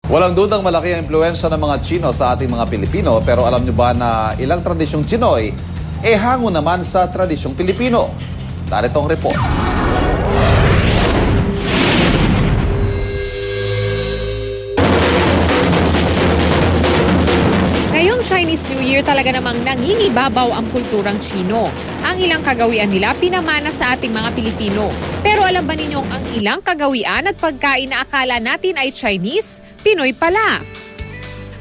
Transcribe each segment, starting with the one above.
Walang dudang malaki ang impluwensya ng mga Chino sa ating mga Pilipino, pero alam nyo ba na ilang tradisyong Chinoy hango naman sa tradisyong Pilipino? Narito ang report. Ngayong Chinese New Year talaga namang nangingibabaw ang kulturang Chino. Ang ilang kagawian nila pinamana sa ating mga Pilipino. Pero alam ba ninyong ang ilang kagawian at pagkain na akala natin ay Chinese, Pinoy pala?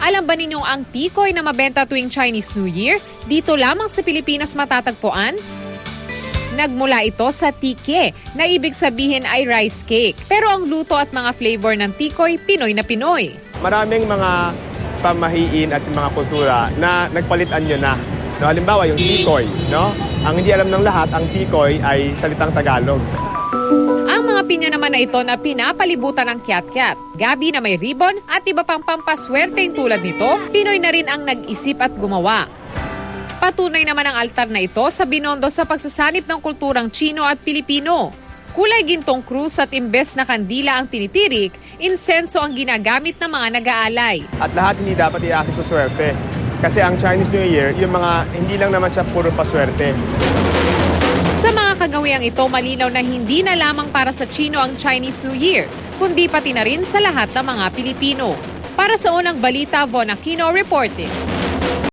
Alam ba ninyong ang tikoy na mabenta tuwing Chinese New Year, dito lamang sa Pilipinas matatagpuan? Nagmula ito sa tike, na ibig sabihin ay rice cake. Pero ang luto at mga flavor ng tikoy, Pinoy na Pinoy. Maraming mga pamahiin at mga kultura na nagpalitan nyo na. No, halimbawa yung tikoy, no? Ang hindi alam ng lahat, ang tikoy ay salitang Tagalog. Ang mga pinya naman na ito na pinapalibutan ng kiat-kiat, gabi na may ribbon at iba pang pampaswerteng tulad nito, Pinoy na rin ang nag-isip at gumawa. Patunay naman ang altar na ito sa Binondo sa pagsasanib ng kulturang Chino at Pilipino. Kulay gintong krus at imbes na kandila ang tinitirik, insenso ang ginagamit ng mga nag-aalay. At lahat hindi dapat iaasa sa swerte. Kasi ang Chinese New Year, yung mga hindi lang naman siya puro paswerte. Sa mga kagawiang ito, malinaw na hindi na lamang para sa Chino ang Chinese New Year, kundi pati na rin sa lahat ng mga Pilipino. Para sa unang balita, Von Aquino reporting.